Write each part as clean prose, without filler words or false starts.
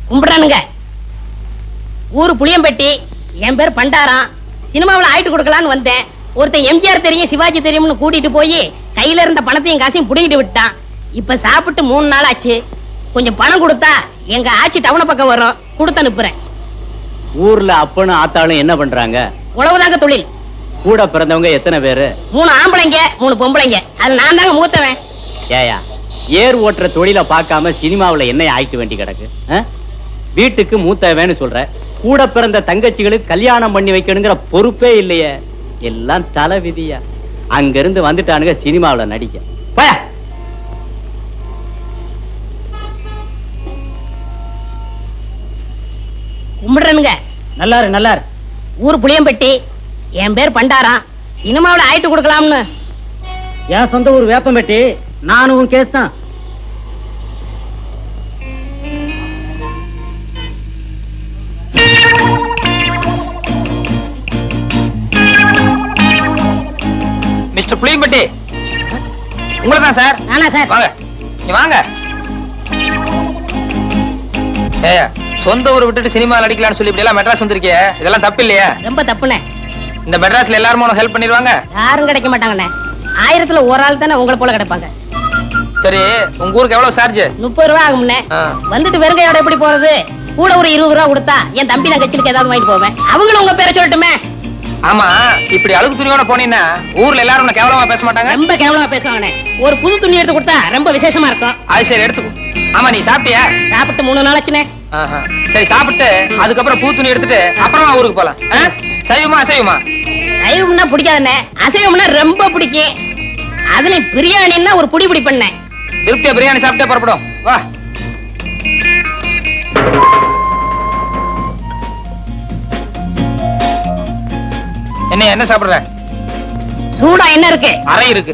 கும்பிடுறானுங்க. ஊரு புளியம்பட்டி, என் பேர் பண்டாரம். சினிமாவில் ஆயிட்டு கொடுக்கலான்னு வந்தேன். ஒருத்தன் எம்ஜிஆர் தெரியும் சிவாஜி தெரியும்னு கூட்டிட்டு போய் கையில இருந்த பணத்தையும் காசையும் புடிங்கிட்டு விட்டான். இப்ப சாப்பிட்டு 3 நாள் ஆச்சு. கொஞ்சம் பணம் கொடுத்தா எங்க ஆட்சி டவுன பக்கம் வரும், கொடுத்து அனுப்புறேன். ஊர்ல அப்பனும் ஆத்தாளும் என்ன பண்றாங்க? உழவுதாங்க தொழில். கூட பிறந்தவங்க எத்தனை பேரு? 3 ஆம்பளைங்க 3 பொம்பளைங்க. அது நான் தாங்க மூத்தவன். ஏயா ஏர் ஓட்டுற தொழில பார்க்காம சினிமாவுல என்ன ஆயிட்டு வேண்டி கிடக்கு? வீட்டுக்கு மூத்தவன்னு சொல்ற, கூட பிறந்த தங்கச்சிகளுக்கு கல்யாணம் பண்ணி வைக்கணுங்கிற பொறுப்பே இல்லையே. எல்லாம் தலை விதியா. அங்க இருந்து வந்துட்டானுங்க சினிமாவுல நடிக்க. போயா. கும்பிடுறனுங்க. நல்லாரு நல்லாரு. ஊர் புளியம்பட்டி, என் பேர் பண்டாரம். சினிமாவில் ஆயிட்டு கொடுக்கலாம்னு. என் சொந்த ஊர் வேப்பம்பட்டி. நானும் உன் கேஸ் தான். மிஸ்டர் புளியம்பட்டி, உங்களை தான் சார். நானா சார்? வாங்க, நீ வாங்க. ஏயா, சொந்த ஊரை விட்டுட்டு சினிமாவில் அடிக்கலாம்னு சொல்லி இப்படி எல்லாம் மெட்ராஸ் வந்திருக்கிய, இதெல்லாம் தப்பு இல்லையா? ரொம்ப தப்புண்ணே. இந்த மெட்ராஸ்ல எல்லாரும் உனக்கு ஹெல்ப் பண்ணிடுவாங்க? யாரும் கிடைக்க மாட்டாங்கண்ணே. 1000த்துல ஒரு ஆள் தானே உங்களை போல கிடைப்பாங்க. சரி, உங்க ஊருக்கு எவ்வளவு சார்ஜ்? 30 ரூபா ஆகும்ண்ணே. வந்துட்டு வெறுங்கையோட எப்படி போறது? கூட ஒரு 20 ரூபா கொடுத்தா என் தம்பி தங்கச்சிலுக்கு ஏதாவது வாங்கிட்டு போவேன். அவங்களும் உங்க பேரை சொல்லட்டுமே. ஆமா, இப்படி அழுகு துணியோட போனீங்கன்னா ஊர்ல எல்லாரும் உன்னை கேவலமா பேச மாட்டாங்க? ரொம்ப கேவலமா பேசுவாங்கண்ணே. ஒரு புது துணி எடுத்து கொடுத்தா ரொம்ப விசேஷமா இருக்கும். அது சரி, எடுத்துக்கோ. ஆமா, நீ சாப்பிட்டியா? சாப்பிட்டு 3 நாள் ஆச்சுண்ணே. சரி, சாப்பிட்டு அதுக்கப்புறம் பூ துணி எடுத்துட்டு அப்புறமா ஊருக்கு போலாம். சைவமா அசைவமா? சைவம்னா பிடிக்காதுண்ணே, அசைவம்னா ரொம்ப பிடிக்கும். அதுலயும் பிரியாணின்னா ஒரு புடி பண்ணேன். திருப்தியா பிரியாணி சாப்பிட்டே புறப்படும். வா. என்ன சாப்பிடுற? சூடா என்ன இருக்கு? அறை இருக்கு.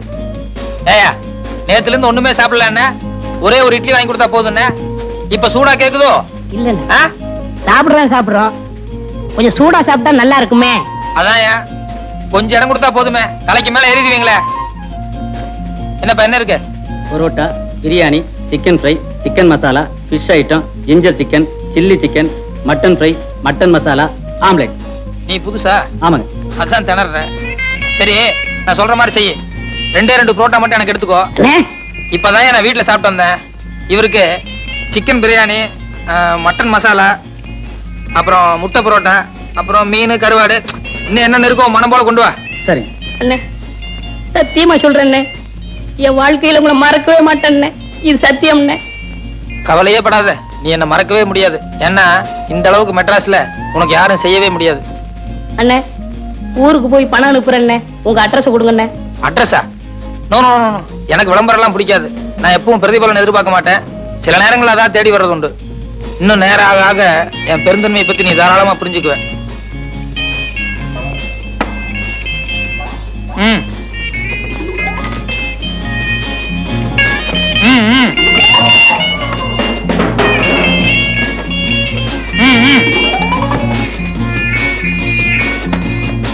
ஏயா, நேத்துல இருந்து ஒண்ணுமே சாப்பிடல. என்ன ஒரே ஒரு இட்லி வாங்கி கொடுத்தா போதும். இப்ப சூடா கேக்குதோ? இல்ல, சாப்பிடுறோம். கொஞ்சம் சூடா சாப்பிட்டா நல்லா இருக்குமே. அதான் கொஞ்சம் இடம் கொடுத்தா போதுமே, தலைக்கு மேல ஏறிடுவீங்களே. என்னப்பா என்ன இருக்கு? Parotta, biryani, chicken fry, chicken masala, fish item, ginger chicken, chilli chicken, mutton fry, mutton masala, omelette. நீ புதுசா? ஆமாங்க. அதான் திணறேன். சரி, நான் சொல்ற மாதிரி செய்ய. 2 புரோட்டா மட்டும் எனக்கு எடுத்துக்கோ. இப்பதான் நான் வீட்டுல சாப்பிட்டு வந்தேன். இவருக்கு சிக்கன் பிரியாணி, மட்டன் மசாலா, அப்புறம் முட்டை புரோட்டா, அப்புறம் மீன் கருவாடு, இன்னும் என்ன இருக்கோ மனம் போல கொண்டு வா. சரி அண்ணே, சத்தியமா சொல்றேன், என் வாழ்க்கையில உங்களை மறக்கவே மாட்டேன். இது சத்தியம்ண்ணே. கவலையே படாத, நீ என்ன மறக்கவே முடியாது. ஏன்னா இந்த அளவுக்கு மெட்ராஸ்ல உனக்கு யாரும் செய்யவே முடியாது. அண்ணே, ஊருக்கு போய் பணம் அனுப்புறேன்னே, உங்க அட்ரஸ் கொடுங்கண்ணே. அட்ரஸா? நோ நோ நோ, எனக்கு விளம்பரம் எல்லாம் பிடிக்காது. நான் எப்பவும் பிரதிபலன் எதிர்பார்க்க மாட்டேன். சில நேரங்கள் அதான் தேடி வர்றது உண்டு. இன்னும் நேரம் ஆக ஆக என் பெருந்தன்மையை பத்தி நீ தாராளமா புரிஞ்சுக்குவேன்.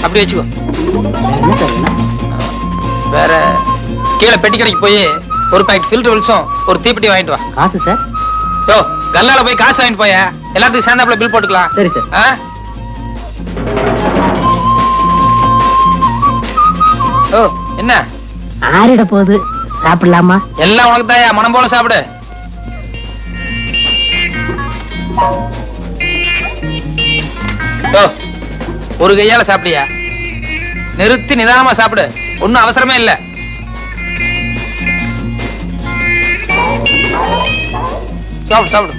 அப்படி வச்சுக்கோ. வேற கீழே பெட்டி கடைக்கு போய் ஒரு பாக்கெட் ஃபில்டர் வில்ஸும் ஒரு தீப்பெட்டி வாங்கிட்டு வா. காசு சார்? யோ, கல்லால போய் காசு வாங்கிட்டு போய, எல்லாத்துக்கும் சேர்ந்தாப்புல பில் போட்டுக்கலாம். சரி சார். ஓ, என்ன ஆறிட போகுது, சாப்பிடலாமா? எல்லாம் உனக்கு தாயா, மனம் போல சாப்பிடு. ஒரு கையால சாப்பிடியா? நிறுத்தி நிதானமா சாப்பிடு, ஒன்னும் அவசரமே இல்ல. சாப்பிடு சாப்பிடு.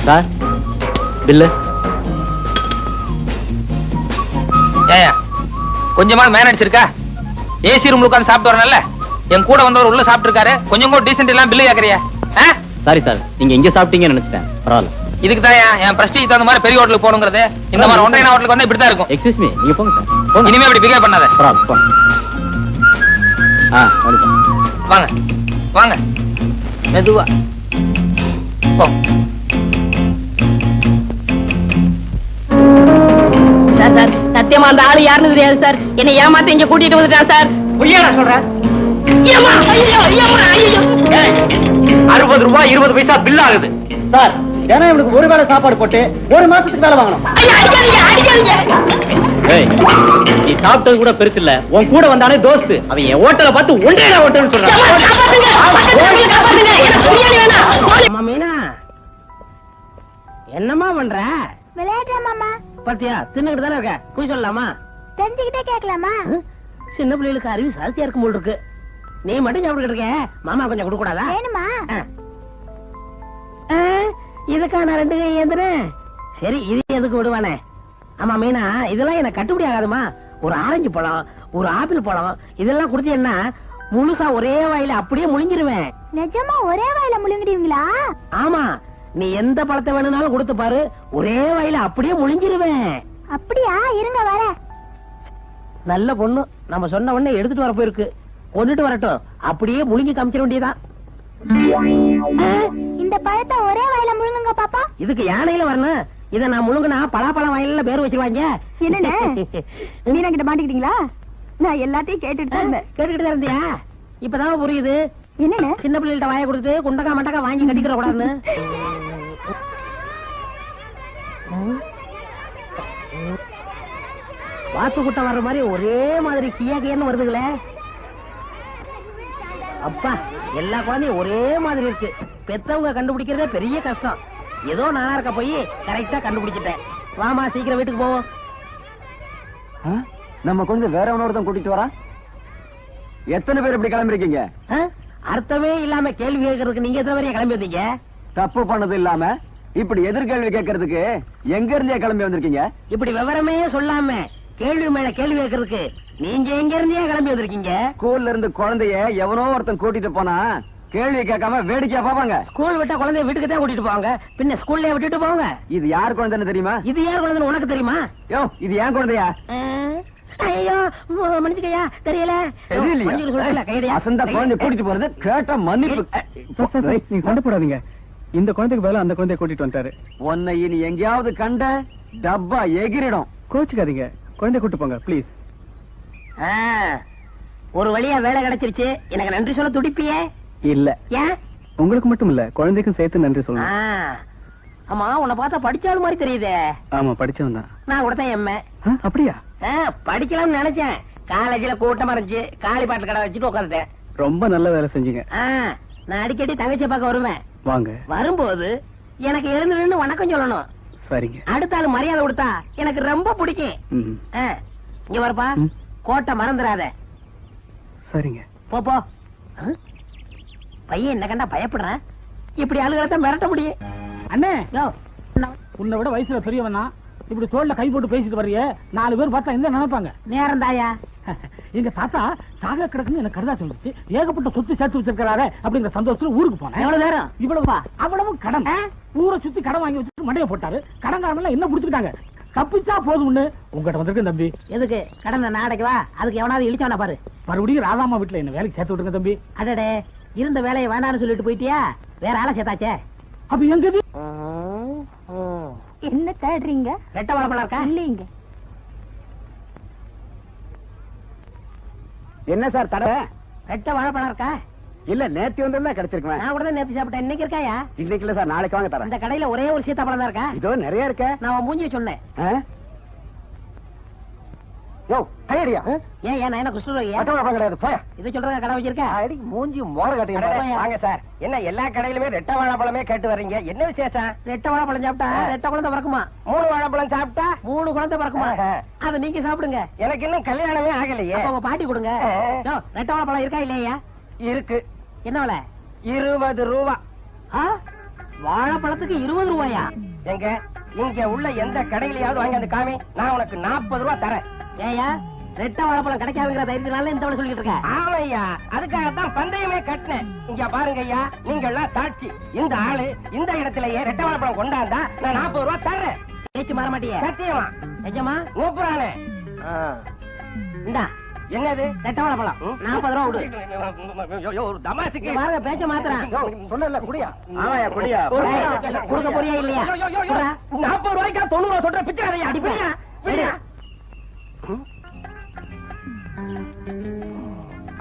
Sir, bill. ஏயா, கொஞ்சமாவது மேனேஜ் இருக்கா? ஏசி ரூம்ல உட்கார்ந்து சாப்பிட்டு வரணும்ல. என் கூட வந்தவர் உள்ள சாப்பிட்டு இருக்காரு, கொஞ்சம் கூட டீசென்ட் எல்லாம் பில்லு கேக்குறியா? சாரி சார், நீங்க இங்க சாப்பிட்டீங்கன்னு நினைச்சிட்டேன். பரவாயில்ல. இதுக்கு தான் என் பிரஸ்டீஜ் தகுந்த மாதிரி பெரிய ஹோட்டலுக்கு போகணுங்கிறது. இந்த மாதிரி ஒன்றைய ஹோட்டலுக்கு வந்தா இப்படிதான் இருக்கும். எக்ஸ்கியூஸ் மீ, நீங்க போங்க சார். போங்க. இனிமே இப்படி பிகேவ் பண்ணாத. பரவாயில்ல, போங்க. வந்துட்டேன். வாங்க வாங்க மெதுவா போ. சார் சத்தியமா அந்த ஆளு யாருன்னு தெரியாது சார். என்னை ஏமாத்த இங்க கூட்டிட்டு வந்துட்டான் சார். பொய்யாடா சொல்றேன். 60 ரூபாய் 20 பைசா பில் ஆகுது சார். ஏன்னா இவனுக்கு ஒரு வேளை சாப்பாடு போட்டு ஒரு மாசத்துக்கு வேலை வாங்கணும். ஏய், நீ சாப்பிட்டது கூட பெருசு இல்ல. உன் கூட வந்தானே தோஸ்து, அவன் என் ஹோட்டலை பார்த்து ஒன்றே ஹோட்டல்னு சொல்றான். என்னமா பண்ற? விளையாடுறேன் மாமா. பாத்தியா, தின்னுகிட்டு தானே இருக்க. போய் சொல்லலாமா? தெரிஞ்சுக்கிட்டே கேட்கலாமா? சின்ன பிள்ளைகளுக்கு அறிவு சாஸ்தியா இருக்கும் போல் இருக்கு. நீ மட்டும் சாப்பிட்டுக்கிட்டு இருக்க, மாமா கொஞ்சம் கொடுக்க கூடாதா? வேணுமா? இதுக்கா நான் 2 கை ஏந்துறேன். சரி, இது எதுக்கு விடுவானே? ஆமா மீனா, இதெல்லாம் எனக்கு கட்டுப்படி ஆகாதுமா. ஒரு ஆரஞ்சு பழம், ஒரு ஆப்பிள் பழம் இதெல்லாம் கொடுத்தீங்கன்னா முழுசா ஒரே வாயில அப்படியே முழுங்கிருவேன். நிஜமா ஒரே வாயில முழுங்கிடுவீங்களா? ஆமா, நீ எந்த பழத்தை வேணும்னாலும் கொடுத்து பாரு, ஒரே வாயில அப்படியே முழுங்கிருவேன். அப்படியா? இருங்க வர. நல்ல பொண்ணு, நம்ம சொன்ன உடனே எடுத்துட்டு வர போயிருக்கு. கொண்டுட்டு வரட்டும், அப்படியே முழுங்கி காமிச்சிட வேண்டியதான். இந்த பழத்தை ஒரே வாயில முழுங்குங்க பாப்பா. இதுக்கு யானையில வரணும். இத நான் முழுங்கினா பலாப்பழம் வாயில பேர் வச்சிருவாங்க. என்னன்னு மீனா கிட்ட மாட்டிக்கிட்டீங்களா? நான் எல்லாத்தையும் கேட்டுட்டு தான் இருந்தேன். கேட்டுக்கிட்டு தான் இருந்தியா? இப்பதான் புரியுது. என்னன்னு? சின்ன பிள்ளைகிட்ட வாயை கொடுத்து குண்டக்கா மண்டக்கா வாங்கி கட்டிக்கிற கூடாதுன்னு. வாத்து கூட்டம் வர்ற மாதிரி ஒரே மாதிரி கியா கியான்னு வருதுங்களே. அப்பா, எல்லா குழந்தையும் ஒரே மாதிரி இருக்கு. பெத்தவங்க கண்டுபிடிக்கிறதே பெரிய கஷ்டம். ஏதோ நானா இருக்க போய் கரெக்டா கண்டுபிடிச்சிட்டேன். வாமா, சீக்கிரம் வீட்டுக்கு போவோம். நம்ம கொஞ்சம் வேற ஒருத்தன் கூட்டிட்டு வரா. எத்தனை பேர் இப்படி கிளம்பிருக்கீங்க? அர்த்தமே இல்லாம கேள்வி கேட்கறதுக்கு நீங்க எத்தனை பேரையா கிளம்பி வந்தீங்க? தப்பு பண்ணது இல்லாம இப்படி எதிர்கேள்வி கேட்கறதுக்கு எங்க இருந்தே கிளம்பி வந்திருக்கீங்க? இப்படி விவரமே சொல்லாம கேள்வி மேல கேள்வி கேட்கறதுக்கு நீங்க எங்க இருந்தே கிளம்பி வந்திருக்கீங்க? ஸ்கூல்ல இருந்து குழந்தைய எவனோ ஒருத்தன் கூட்டிட்டு போனா கேள்வி கேட்காம வேடிக்கையா பாப்பாங்க. ஸ்கூல் விட்டா குழந்தைய வீட்டுக்கு தான் கூட்டிட்டு போவாங்க, பின்ன ஸ்கூல்ல விட்டுட்டு போவாங்க. இது யார் குழந்தைன்னு தெரியுமா? இது யார் குழந்தைன்னு உனக்கு தெரியுமா? யோ, இது ஏன் குழந்தையா? ஐயோ, மன்னிச்சுக்கையா, தெரியல. அசந்தா குழந்தை கூட்டிட்டு போறது கேட்ட மன்னிப்பு. நீங்க சண்டை போடாதீங்க. இந்த குழந்தைக்கு வேலை அந்த குழந்தைய கூட்டிட்டு வந்துட்டாரு. உன்னை இனி எங்கேயாவது கண்ட டப்பா எகிரிடும். கோச்சுக்காதீங்க, குழந்தைய கூட்டு போங்க ப்ளீஸ். ஒரு வழியா வேலை கிடைச்சிருச்சு. எனக்கு நன்றி சொல்ல துடிப்பியே? இல்ல, ஏன்? உங்களுக்கு மட்டும் இல்ல, குழந்தைக்கும் சேர்த்து நன்றி சொல்லணும். ஆமா, உன்னை பார்த்தா படிச்சாலும் மாதிரி தெரியுதே. ஆமா, படிச்சவன் தான். நான் கூட தான் எம்ஏ. அப்படியா? படிக்கலாம்னு நினைச்சேன். காலேஜ்ல கூட்டமா இருந்துச்சு, காலி பாட்டு கடை வச்சுட்டு உட்காந்துட்டேன். ரொம்ப நல்ல வேலை செஞ்சீங்க. நான் அடிக்கடி தங்கச்சியை பார்க்க வருவேன். வாங்க. வரும்போது எனக்கு எழுந்து நின்னு வணக்கம் சொல்லணும். சரிங்க. அடுத்த ஆளு மரியாதை கொடுத்தா எனக்கு ரொம்ப பிடிக்கும். இங்க வரப்பா, கோட்டை மறந்துடாத. சரிங்க. போ. பையன் என்ன கண்டா பயப்படுறான். இப்படி ஆளுகளை மிரட்ட முடியும். அண்ணே, உன்னை விட வயசுல பெரியவனா இப்படி தோல்ல கை போட்டு பேசிட்டு வர்றிய 4 பேர் பார்த்தா என்ன நினைப்பாங்க? நேரம் தாயா. எங்க தாத்தா சாக கிடக்குன்னு எனக்கு கருதா சொல்லிச்சு. ஏகப்பட்ட சொத்து சேர்த்து வச்சிருக்காரு அப்படிங்கிற சந்தோஷத்துல ஊருக்கு போனேன். எவ்வளவு நேரம்? இவ்வளவு அவ்வளவு கடன். ஊரை சுத்தி கடன் வாங்கி வச்சுட்டு மண்டைய போட்டாரு. கடன்காரன் என்ன புடிச்சுக்கிட்டாங்க. தப்பிச்சா போதும்னு உங்ககிட்ட வந்திருக்கேன் தம்பி. எதுக்கு கடன் நாடைக்குவா? அதுக்கு எவனாவது இழிச்சவனா பாரு. மறுபடியும் ராதாமா வீட்டுல என்ன வேலைக்கு சேர்த்து விட்டுருங்க தம்பி. அடடே, இருந்த வேலையை வேணான்னு சொல்லிட்டு போயிட்டியா? வேற ஆளை சேர்த்தாச்சே. அப்ப எங்க என்ன தேடுறீங்க? ரெட்டை வாழைப்பழம் இருக்கா? இல்லைங்க. என்ன சார் தர? ரெட்டை வாழைப்பழம் இருக்கா? இல்ல, நேத்து வந்திருந்தா கிடைச்சிருக்கேன். நான் கூட தான் நேத்து சாப்பிட்டேன். இன்னைக்கு இருக்காயா? இன்னைக்கு இல்ல சார், நாளைக்கு வாங்க தரேன். இந்த கடையில ஒரே ஒரு சீத்தாப்பழம் தான் இருக்கா? இதோ நிறைய இருக்க. நான் மூஞ்சி சொன்னேன். யோ, கையடியா? ஏன் நான் என்ன குஷ்டரோகியா? கிடையாது, போய் இதை சொல்றேன் கடை வச்சிருக்க. அடி மூஞ்சி மோர கட்டி. வாங்க சார். என்ன எல்லா கடையிலுமே ரெட்டை வாழைப்பழமே கேட்டு வர்றீங்க? என்ன விசேஷம்? ரெட்டை வாழைப்பழம் சாப்பிட்டா ரெட்டை குழந்தை பிறக்குமா? 3 வாழைப்பழம் சாப்பிட்டா 3 குழந்தை பிறக்குமா? அதை நீங்க சாப்பிடுங்க. எனக்கு இன்னும் கல்யாணமே ஆகலையே. அப்ப உங்க பாட்டி கொடுங்க. ரெட்டை வாழைப்பழம் இருக்கா இல்லையா? இருக்கு. என்ன விலை? 20 ரூபா. வாழைப்பழத்துக்கு 20 ரூபாயா? எங்க இங்க உள்ள எந்த கடையிலயாவது வாங்கி அந்த காமி, நான் உனக்கு 40 ரூபா தரேன். ஏயா, ரெட்டை வாழைப்பழம் கிடைக்காதுங்கிற தைரியத்தினால இந்த சொல்லிட்டு இருக்கேன். ஆமையா, அதுக்காகத்தான் பந்தயமே கட்டினேன். இங்க பாருங்க ஐயா, நீங்க எல்லாம் சாட்சி. இந்த ஆளு இந்த இடத்திலேயே ரெட்டை வாழைப்பழம் கொண்டாந்தா நான் 40 ரூபாய் தர்றேன். பேச்சு மாற மாட்டியே. சத்தியமா நிஜமா? கூப்பிடுறானே. இந்தா என்னது? ரெட்டை வாழைப்பழம் 40 ரூபா விடு. ஒரு தமாசுக்கு பாருங்க பேச்ச மாத்திரம். சொன்னல குடியா. ஆமாயா குடியா. கொடுக்க போறியா இல்லையா? 40 ரூபாய்க்கா 90 ரூபாய் சொல்ற பிச்சைக்காரையா. அடி பிடியா. பிடியா.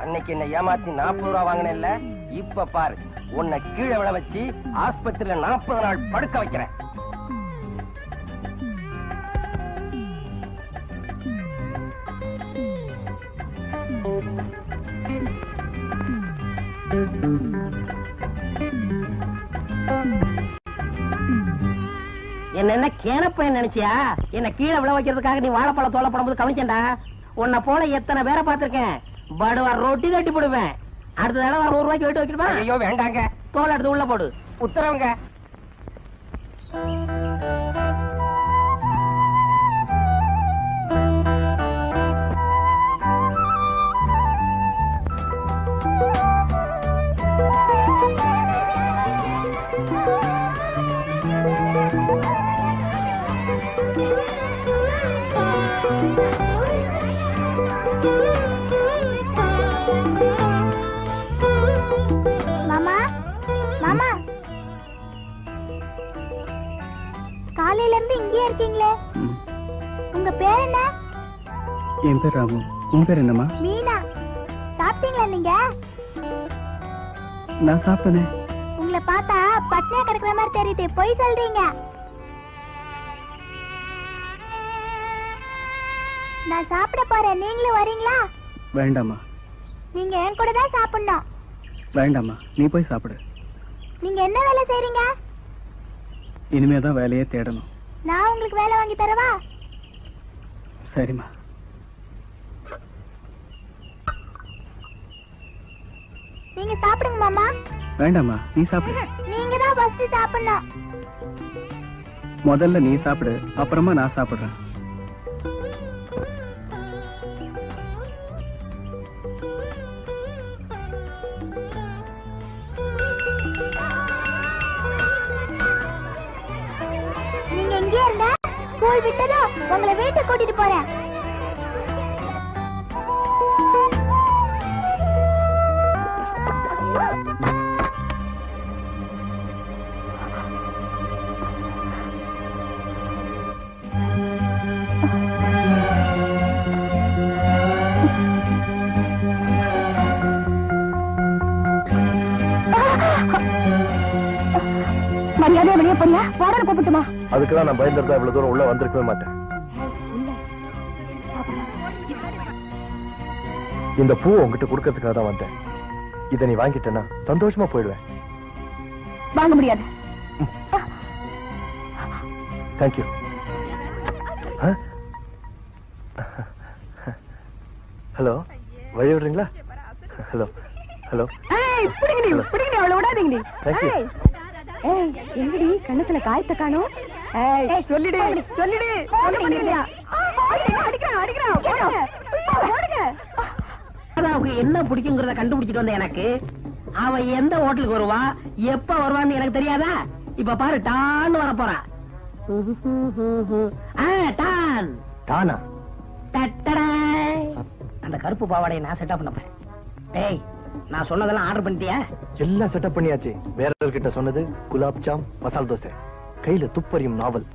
அன்னைக்கு என்ன ஏமாத்தி 40 ரூபாய் வாங்கினேன்ல, இப்ப பாரு உன்னை கீழே விழ வச்சு ஆஸ்பத்திரியில 40 நாள் படுக்க வைக்கிறேன். என்ன கேனப்பையன் நினைச்சியா? என்ன கீழே விழ வைக்கிறதுக்காக நீ வாழைப்பழம் தோலை போடும்போது கவனிச்சேன்டா. உன்னை போல எத்தனை பேரை பார்த்திருக்கேன். படுவா ரொட்டி தட்டி போடுவேன். அடுத்த தடவை 100 ரூபாய்க்கு வெயிட்டு வைக்கணுமா? ஐயோ வேண்டாங்க, தோலை எடுத்து உள்ள போடு. உத்தரவுங்க. மாமா மாமா, காலையில இருந்து இங்கே இருக்கீங்களே, உங்க பேர் என்ன? என் பேர் ராமு. உன் பேர் என்னம்மா? மீனா. சாப்பிட்டீங்களா நீங்க? நான் சாப்பிட்டேனே. உங்களை பார்த்தா பட்னியா கிடக்குற மாதிரி தெரியுது. போய் சொல்றீங்க. நான் சாப்பிட போறேன், நீங்களும் வரீங்களா? வேண்டாம்மா. நீங்க என் கூட தான் சாப்பிடணும். வேண்டாம்மா, நீ போய் சாப்பிடு. நீங்க என்ன வேலை செய்றீங்க? இனிமே தான் வேலையே தேடணும். நான் உங்களுக்கு வேலை வாங்கி தரவா? சரிம்மா. நீங்க சாப்பிடுங்க மாமா. வேண்டாம்மா, நீ சாப்பிடு. நீங்க தான் ஃபர்ஸ்ட் சாப்பிடணும். முதல்ல நீ சாப்பிடு, அப்புறமா நான் சாப்பிடுறேன். நீங்க எங்கே இருங்க, ஸ்கூல் விட்டதும் உங்களை வீட்டுக்கு கூட்டிட்டு போறேன். மரியாதை வெளியே போறியா? வாடகை கூப்பிட்டுமா? அதுக்குதான் நான் பயந்துருந்தா இவ்வளவு தூரம் உள்ள வந்திருக்கவே மாட்டேன். இந்த பூ உங்ககிட்ட கொடுக்கறதுக்காக தான் வந்தேன். இதை நீ வாங்கிட்டேன்னா சந்தோஷமா போயிடுவேன். வாங்க முடியாது. தேங்க்யூ. ஹலோ, வழி விடுறீங்களா? Hello hello. அவளை விடாதீங்க. தேங்க்யூ. எங்கடி கண்ணத்துல காயத்தை காணும்? சொல்லிடு சொல்லிடு. அவனுக்கு என்ன பிடிக்குங்கிறத கண்டுபிடிச்சிட்டு வந்த எனக்கு, அவன் எந்த ஹோட்டலுக்கு வருவா, எப்ப வருவான்னு எனக்கு தெரியாதா? இப்ப பாரு, டான்னு வர போறான். டான் தானா? அந்த கருப்பு பாவாடையை நான் செட்டப் பண்ண போறேன். டேய், நான் சொன்னதெல்லாம் ஆர்டர் பண்ணிட்டியா? எல்லாம் செட்டப் பண்ணியாச்சு. வேற கிட்ட சொன்னது குலாப் ஜாம், மசால் தோசை, கையில துப்பறியும் நாவல்,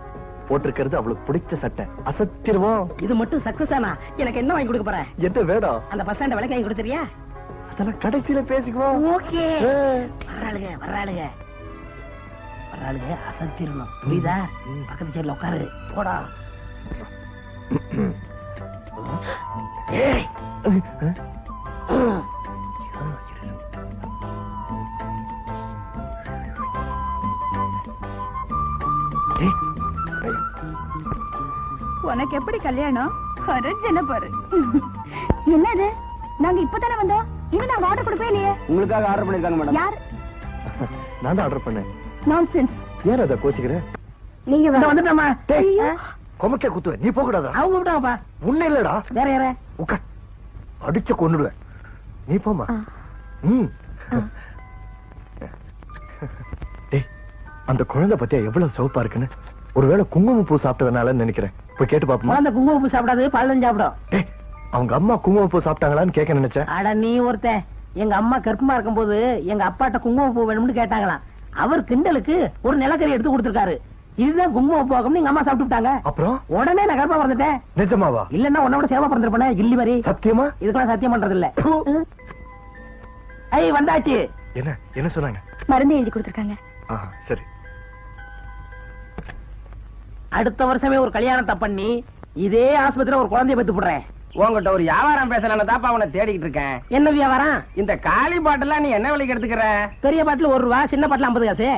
போட்டிருக்கிறது அவளுக்கு பிடிச்ச சட்டை. அசத்திருவோம். இது மட்டும் சக்சஸ் ஆனா எனக்கு என்ன வாங்கி கொடுக்க போற? என்ன வேடம்? அந்த பஸ் ஸ்டாண்ட் விலைக்கு வாங்கி கொடுத்துறியா? அதெல்லாம் கடைசியில பேசிக்குவோம். ஓகே. வர்றாளுங்க வர்றாளுங்க வர்றாளுங்க, அசத்திரணும். புரியுதா? பக்கத்து சேர்ல உட்காரு. போடா. ஏய். உனக்கு எப்படி கல்யாணம்? என்ன பாரு. என்னது? நாங்க இப்பதானே வந்தோம். இன்னும் நாங்க ஆர்டர் கொடுக்கவே இல்லையே. உங்களுக்காக ஆர்டர் பண்ணிருக்காங்க மேடம். யார்? நான் தான் ஆர்டர் பண்ணேன். நான்சென்ஸ். ஏன் அதை கோச்சுக்கிறேன்? நீங்க வந்துட்டோமா? கொமக்கே குத்துவேன். நீ போக கூடாதா? அவங்க விட்டாங்கப்பா. உன்ன இல்லடா. வேற யார? உட்கார். அடிச்சு கொன்னுடுவேன். நீ போமா. டேய், அந்த குழந்தை பத்தியா எவ்வளவு சிவப்பா இருக்குன்னு. ஒருவேளை குங்குமப்பூ சாப்பிட்டதுனால நினைக்கிறேன். போய் கேட்டு பாப்போமா? குழந்தை குங்குமப்பூ சாப்பிடாது, பழம் சாப்பிடும். டேய், அவங்க அம்மா குங்குமப்பூ சாப்பிட்டாங்களான்னு கேட்க நினைச்சேன். அட நீ ஒருத்த, எங்க அம்மா கர்ப்பமா இருக்கும்போது எங்க அப்பாட்ட குங்குமப்பூ வேணும்னு கேட்டாங்களாம். அவர் கிண்டலுக்கு ஒரு நிலக்கரி எடுத்து கொடுத்திருக்காரு. இதுதான் குங்குமப்பூ ஆகும்னு எங்க அம்மா சாப்பிட்டு விட்டாங்க. அப்புறம் உடனே நான் கர்ப்பமா பிறந்துட்டேன். நிஜமாவா? இல்லன்னா உன்னோட சேவை பிறந்திருப்பேனே கில்லி வரி. சத்தியமா? இதுக்கெல்லாம் சத்தியம் பண்றது இல்ல. ஐய் வந்தாச்சு. என்ன சொன்னாங்க? மருந்து எழுதி கொடுத்துருக்காங்க. சரி. அடுத்த வருஷமே ஒரு கல்யாணத்தை பண்ணி இதே ஆஸ்பத்திரியில ஒரு குழந்தைய பெத்து போடுறேன். உங்ககிட்ட ஒரு வியாபாரம் பேசலான்னு தாப்பா அவனை தேடிக்கிட்டு இருக்கேன். என்ன வியாபாரம்? இந்த காலி பாட்டிலாம் நீ என்ன விலைக்கு எடுத்துக்கிற? பெரிய பாட்டில் 1 ரூபா, சின்ன பாட்டில் 50 காசு.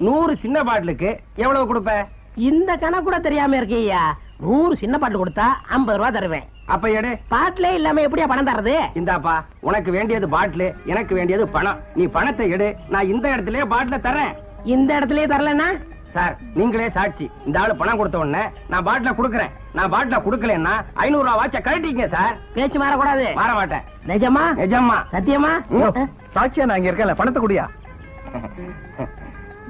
100 சின்ன பாட்டிலுக்கு எவ்வளவு கொடுப்ப? இந்த கணக்கு கூட தெரியாம இருக்கீயா? 100 சின்ன பாட்டில் கொடுத்தா 50 ரூபா தருவேன். அப்ப எடு. பாட்டிலே இல்லாம எப்படியா பணம் தர்றது? இந்தாப்பா, உனக்கு வேண்டியது பாட்டில், எனக்கு வேண்டியது பணம். நீ பணத்தை எடு, நான் இந்த இடத்துலயே பாட்டில தரேன். இந்த இடத்துலயே தரலன்னா? சார், நீங்களே சாட்சி. இந்த ஆளு பணம் கொடுத்த உடனே நான் பாட்டில குடுக்கறேன். நான் பாட்டில குடுக்கலன்னா 500 ரூபா வாட்ச கழட்டிங்க சார். பேச்சு மாறக்கூடாது. மாற மாட்டேன். நிஜமா? நிஜமா. சத்தியமா? சாட்சியா நான் இங்க இருக்கேன்ல, பணத்தை குடியா.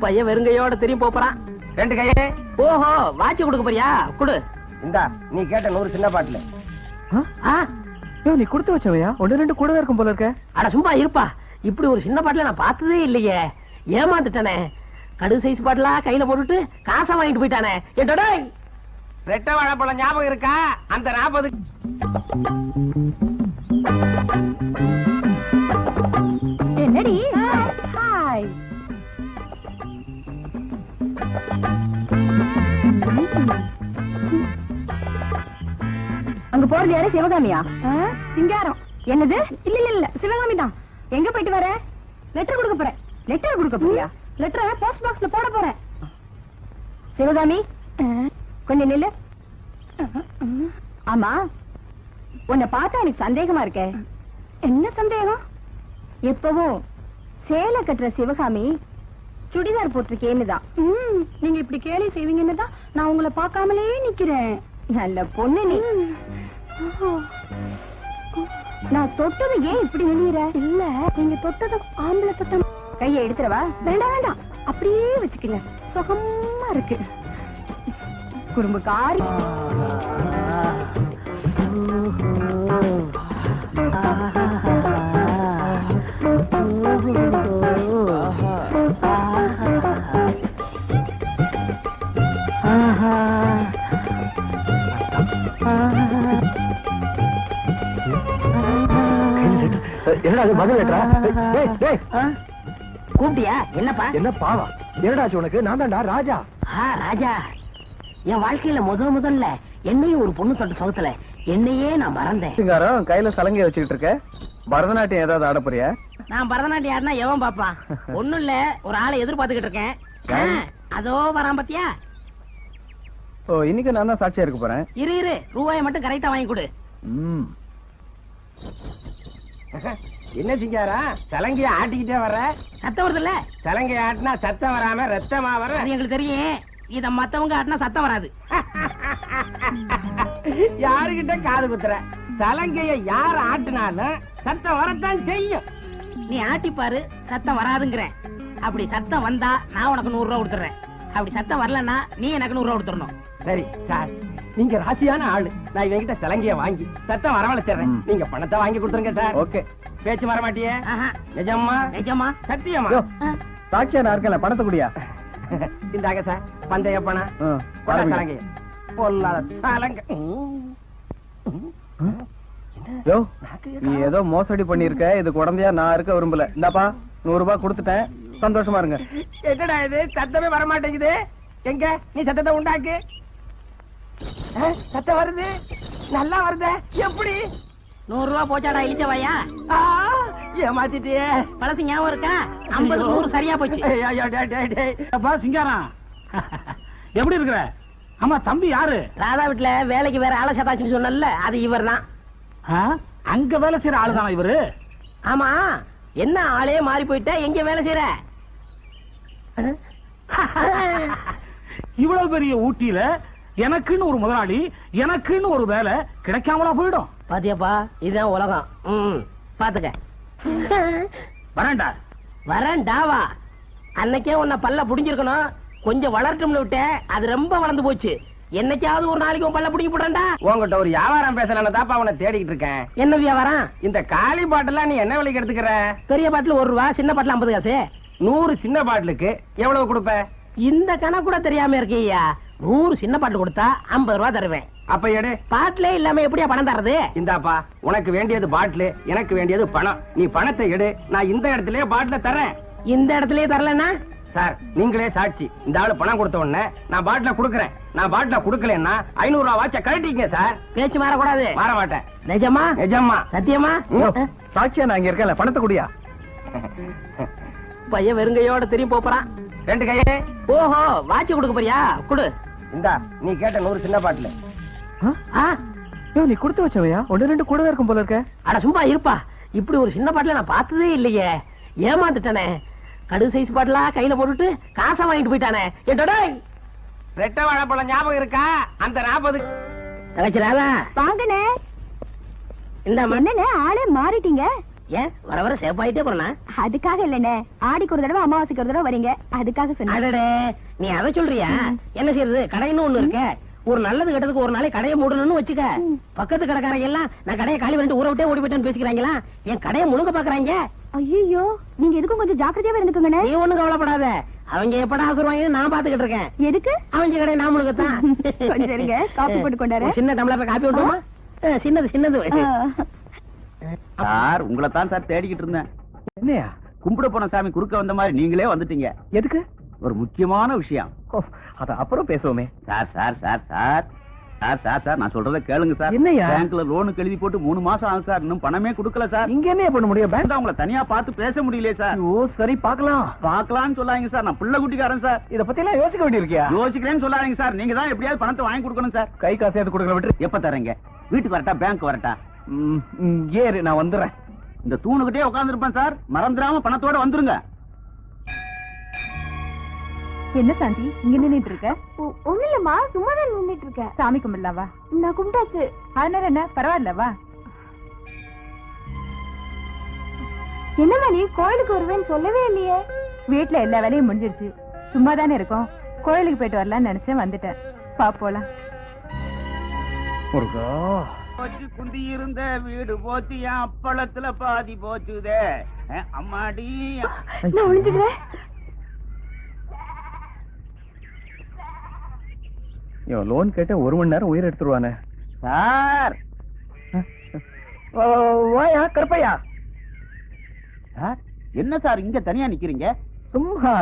பையன் வெறுங்கையோட திரும்பி போறான். 2 கையே. ஓஹோ, வாட்சி கொடுக்க போறியா? குடு. இந்தா, நீ கேட்ட 100 சின்ன பாட்டில். நீ கொடுத்து வச்சவையா? 1-2 கூடவே இருக்கும் போல இருக்க. அட சும்மா இருப்பா. இப்படி ஒரு சின்ன பாட்டில நான் பார்த்ததே இல்லையே. ஏமாந்துட்டானே. கடு சைஸ் பாட்டிலா கையில போட்டுட்டு காசை வாங்கிட்டு போயிட்டானே. ஏட்டோட ரெட்டை வாழைப்பழம் ஞாபகம் இருக்கா? அந்த 40. என்னடி? ஹாய். அங்க போறது யாரு? சிவகாமியா? சிங்காரம். என்னது? இல்ல சிவகாமி தான். எங்க போயிட்டு வர? லெட்டர் கொடுக்க போறேன். லெட்டர் கொடுக்க போறியா? லெட்டரை போஸ்ட் பாக்ஸ்ல போட போறேன். சிவகாமி, கொஞ்சம் நில்லு. ஆமா, உன்னை பார்த்தா எனக்கு சந்தேகமா இருக்கே. என்ன சந்தேகம்? எப்பவும் சேலை கட்டுற சிவகாமி சுடிதார் போட்டிருக்கேன்னு தான். நீங்க இப்படி கேலி செய்வீங்கன்னு தான் நான் உங்களை பார்க்காமலே நிக்கிறேன். நல்ல பொண்ணு நீ. நான் தொட்டது ஏன் இப்படி நினைற? இல்ல, நீங்க தொட்டது ஆம்பளை தொட்ட. கையை எடுத்துறவா? வேண்டாம் வேண்டாம், அப்படியே வச்சுக்கங்க. சுகமா இருக்கு. குறும்புக்காரி. என்னடா அது மகள் லெட்டரா? கூப்பிட்டியா? என்னப்பா? என்ன பாவா? என்னடாச்சு உனக்கு? நான் தான்டா ராஜா. ராஜா, என் வாழ்க்கையில முதல்ல என்னையும் ஒரு பொண்ணு தொட்ட சொகத்துல என்னையே நான் மறந்தேன். சிங்காரம், கையில சலங்கை வச்சுக்கிட்டு இருக்க. பரதநாட்டியம் ஏதாவது ஆட போறியா? நான் பரதநாட்டியம் ஆடினா எவன் பாப்பான்? ஒண்ணும் இல்ல, ஒரு ஆளை எதிர்பார்த்துக்கிட்டு இருக்கேன். அதோ வரான் பாத்தியா? ஓ, இன்னைக்கு நான் தான் சாட்சியா இருக்க போறேன். இரு, ரூபாயை மட்டும் கரெக்டா வாங்கி கொடு. என்ன சிங்காரா, சலங்கைய ஆட்டிக்கிட்டே வர? சத்தம் வருது இல்ல? சலங்கைய ஆட்டினா சத்தம் வராம ரத்தமா வர? அது எங்களுக்கு தெரியும். இத மத்தவங்க ஆட்டினா சத்தம் வராது. யாருகிட்ட காது குத்துற? சலங்கைய யார் ஆட்டினாலும் சத்தம் வரத்தான் செய்யும். நீ ஆட்டிப்பாரு, சத்தம் வராதுங்கிற. அப்படி சத்தம் வந்தா நான் உனக்கு 100 ரூபா கொடுத்துறேன். அப்படி சத்தம் வரலன்னா நீ எனக்கு 100 ரூபா கொடுத்துடணும். சரி சார், நீங்க ராசியான ஆளு. நான் இவங்கிட்ட சலங்கைய வாங்கி சத்தம் வரவழைச்சிடுறேன். நீங்க பணத்தை வாங்கி கொடுத்துருங்க சார். ஓகே. பேச்சு வர மாட்டியே? நிஜமா? நிஜமா? சத்தியமா? சாட்சியா நான் இருக்கல, பணத்தை குடியா. இந்தாங்க சார், பந்தய பணம். சலங்கைய பொல்லாத சலங்கை. நீ ஏதோ மோசடி பண்ணிருக்க. இது குழந்தையா நான் இருக்க விரும்பல. இந்தாப்பா 100 ரூபாய் கொடுத்துட்டேன். சந்தோஷமா இருங்க. என்னடா இது, சத்தமே வர மாட்டேங்குது. எங்க நீ சத்தத்தை உண்டாக்கு. சத்தம் வருது, நல்லா வருது. எப்படி? 100 ரூபா போச்சாடா இழிச்சவாயா? ஏமாத்திட்டியே. பழசு ஞாபகம் இருக்கா? 50 100 சரியா போச்சு. சிங்காரம், எப்படி இருக்கிற? ஆமா, தம்பி யாரு? ராதா வீட்டுல வேலைக்கு வேற ஆளை சதாச்சுன்னு சொன்னல, அது இவர் தான். அங்க வேலை செய்யற ஆளு தானா இவரு? ஆமா. என்ன ஆளே மாறி போயிட்ட? எங்க வேலை செய்யற? இவ்வளவு பெரிய ஊட்டியில எனக்குன்னு ஒரு முதலாளி, எனக்குன்னு ஒரு வேலை கிடைக்காமலா போயிடும். பாத்தியாப்பா, இதுதான் உலகம். பாத்துக்க. வரேன்டா. வரேன்டாவா? அன்னைக்கே உன்னை பல்ல புடிஞ்சிருக்கணும். கொஞ்சம் வளர்ட்டும்னு விட்ட, அது ரொம்ப வளர்ந்து போச்சு. என்னைக்காவது ஒரு நாளைக்கு உன் பல்ல புடிங்க போடாண்டா. உங்ககிட்ட ஒரு வியாபாரம் பேசலான்னு தாப்பா அவனை தேடிக்கிட்டு இருக்கேன். என்ன வியாபாரம்? இந்த காலி பாட்டிலாம் நீ என்ன விலைக்கு எடுத்துக்கிற? பெரிய பாட்டில் 1 ரூபா, சின்ன பாட்டில் 50 காசு. 100 சின்ன பாட்டிலுக்கு எவ்வளவு கொடுப்ப? இந்த கணக்கு கூட தெரியாம இருக்கீயா? 100 சின்ன பாட்டில் கொடுத்தா 50 ரூபா தருவேன். அப்ப எடு. பாட்டிலே இல்லாம எப்படியா பணம் தர்றது? இந்தாப்பா, உனக்கு வேண்டியது பாட்டில், எனக்கு வேண்டியது பணம். நீ பணத்தை எடு, நான் இந்த இடத்துலயே பாட்டில தரேன். இந்த இடத்துலயே தரலன்னா? சார், நீங்களே சாட்சி. இந்த ஆளு பணம் கொடுத்த உடனே நான் பாட்டில குடுக்கறேன். நான் பாட்டில குடுக்கலன்னா 500 ரூபா வாட்ச கழட்டிங்க சார். பேச்சு மாறக்கூடாது. மாற மாட்டேன். நிஜமா? நிஜமா. சத்தியமா? சாட்சியா நான் இங்க இருக்கேன்ல, பணத்தை குடியா. பையன் வெறுங்கையோட திரும்பி போறான். 2 கையே. ஓஹோ, வாட்சி கொடுக்க போறியா? குடு. இந்தா, நீ கேட்ட 100 சின்ன பாட்டில். நீ கொடுத்து வச்சவையா? 1-2 கூடவே இருக்கும் போல இருக்க. அட சும்மா இருப்பா. இப்படி ஒரு சின்ன பாட்டில நான் பார்த்ததே இல்லையே. ஏமாந்துட்டானே. கடு சைஸ் பாட்டிலா கையில போட்டுட்டு காசை வாங்கிட்டு போயிட்டானே. ஏட்டோட ரெட்டை வாழைப்பழம் ஞாபகம் இருக்கா? அந்த 40. தகச்சிராதா வாங்கண்ணே. இந்த என்னண்ணே ஆளே மாறிட்டீங்க? ஏன் வர வர சேப்பாயிட்டே போறனா? அதுக்காக இல்லண்ணே, ஆடிக்கு ஒரு தடவை அமாவாசைக்கு ஒரு தடவை வரீங்க, அதுக்காக சொன்னேன். அடடே, நீ அதை சொல்றியா? என்ன செய்யறது, கடைன்னு ஒண்ணு இருக்க. ஒரு நல்லது கெட்டதுக்கு ஒரு நாளைக்கு கடையை மூடணும்னு வச்சுக்க. பக்கத்து கடைக்காரங்க எல்லாம் நான் கடையை காலி பண்ணிட்டு ஊரை விட்டே ஓடி போயிட்டேன்னு பேசிக்கிறாங்களா? என் கடையை முழுங்க பாக்குறாங்க. ஐயோ, நீங்க எதுக்கும் கொஞ்சம் ஜாக்கிரதையாவே இருந்துக்குங்கண்ணே. நீ ஒண்ணும் கவலைப்படாத. அவங்க எப்படா ஆசுருவாங்க நான் பாத்துக்கிட்டு இருக்கேன். எதுக்கு? அவங்க கடையை நான் முழுங்கத்தான். கொஞ்சம் இருங்க, காப்பி போட்டு கொண்டாரு. சின்ன டம்ளர்ல காப்பி விட்டுமா? சின்னது சின்னது. சார், உங்களை தான் சார் தேடிக்கிட்டு இருந்தேன். என்னையா? கும்பிட போன சாமி குறுக்க வந்த மாதிரி நீங்களே வந்துட்டீங்க. எதுக்கு? ஒரு முக்கியமான விஷயம். அத அப்புறம் பேசுவோமே. Sir sir sir sir sir sir sir நான் சொல்றத கேளுங்க சார். என்னய்யா? பேங்க்ல லோனுக்கு எழுதி போட்டு 3 மாசம் ஆகும் சார். இன்னும் பணமே கொடுக்கல சார். இங்க என்ன பண்ண முடியும்? பேங்க் உங்களை தனியா பார்த்து பேச முடியல சார். ஓ சரி, பாக்கலாம் பாக்கலாம்னு சொல்லாதீங்க சார். நான் பிள்ளை குட்டிக்காரன் சார். இத பத்தி எல்லாம் யோசிக்க வேண்டியிருக்கியா? யோசிக்கிறேன்னு சொல்லாதீங்க சார். நீங்க தான் எப்படியாவது பணத்தை வாங்கி கொடுக்கணும் சார். கை காசு எது கொடுக்கல விட்டு. எப்ப தரீங்க? வீட்டுக்கு வரட்டா, பேங்க் வரட்டா? ஏறு, நான் வந்துடுறேன். இந்த தூணுகிட்டே உட்கார்ந்து இருப்பேன் சார். மறந்துடாம பணத்தோட வந்துருங்க. என்ன சாந்தி இங்க நின்னுட்டு இருக்க? ஒண்ணு இல்லம்மா, சும்மா தான் நின்னுட்டு இருக்க. சாமி கும்பிடலாவா? நான் கும்பிட்டாச்சு. அதனால என்ன, பரவாயில்லவா? என்னம்மா நீ கோயிலுக்கு வருவேன்னு சொல்லவே இல்லையே? வீட்டுல எல்லா வேலையும் முடிஞ்சிருச்சு, சும்மா தானே இருக்கோம். கோயிலுக்கு போயிட்டு வரலாம்னு நினைச்சேன், வந்துட்டேன். பாப்போலாம். குந்தி இருந்த வீடு போச்சு, என் அப்பளத்துல பாதி போச்சுதே. அம்மாடி, நான் ஒளிஞ்சுக்கிறேன். லோன் கேட்ட 1 மணி நேரம் உயிர் எடுத்துருவானே. சார். வாயா கருப்பையா. சார், என்ன சார் இங்க தனியா நிக்கிறீங்க? சும்மா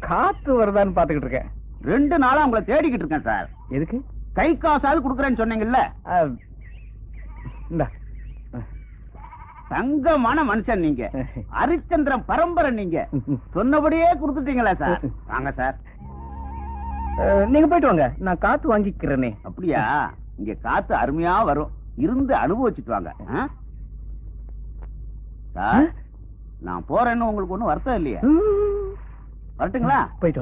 காத்து வருதான்னு பாத்துக்கிட்டு இருக்கேன். 2 நாளா உங்களை தேடிக்கிட்டு இருக்கேன் சார். எதுக்கு? கை காசாவது குடுக்கறேன்னு சொன்னீங்கல்ல. தங்கமான மனுஷன் நீங்க. ஹரிச்சந்திரன் பரம்பரை நீங்க. சொன்னபடியே கொடுத்துட்டீங்களா சார்? வாங்க சார். நீங்க போயிட்டு வாங்க, நான் காத்து வாங்கிக்கிறேனே. அப்படியா? இங்க காத்து அருமையா வரும், இருந்து அனுபவிச்சுட்டு வாங்க. சார், நான் போறேன்னு உங்களுக்கு ஒண்ணும் வருத்தம் இல்லையா? வரட்டுங்களா? போயிட்டு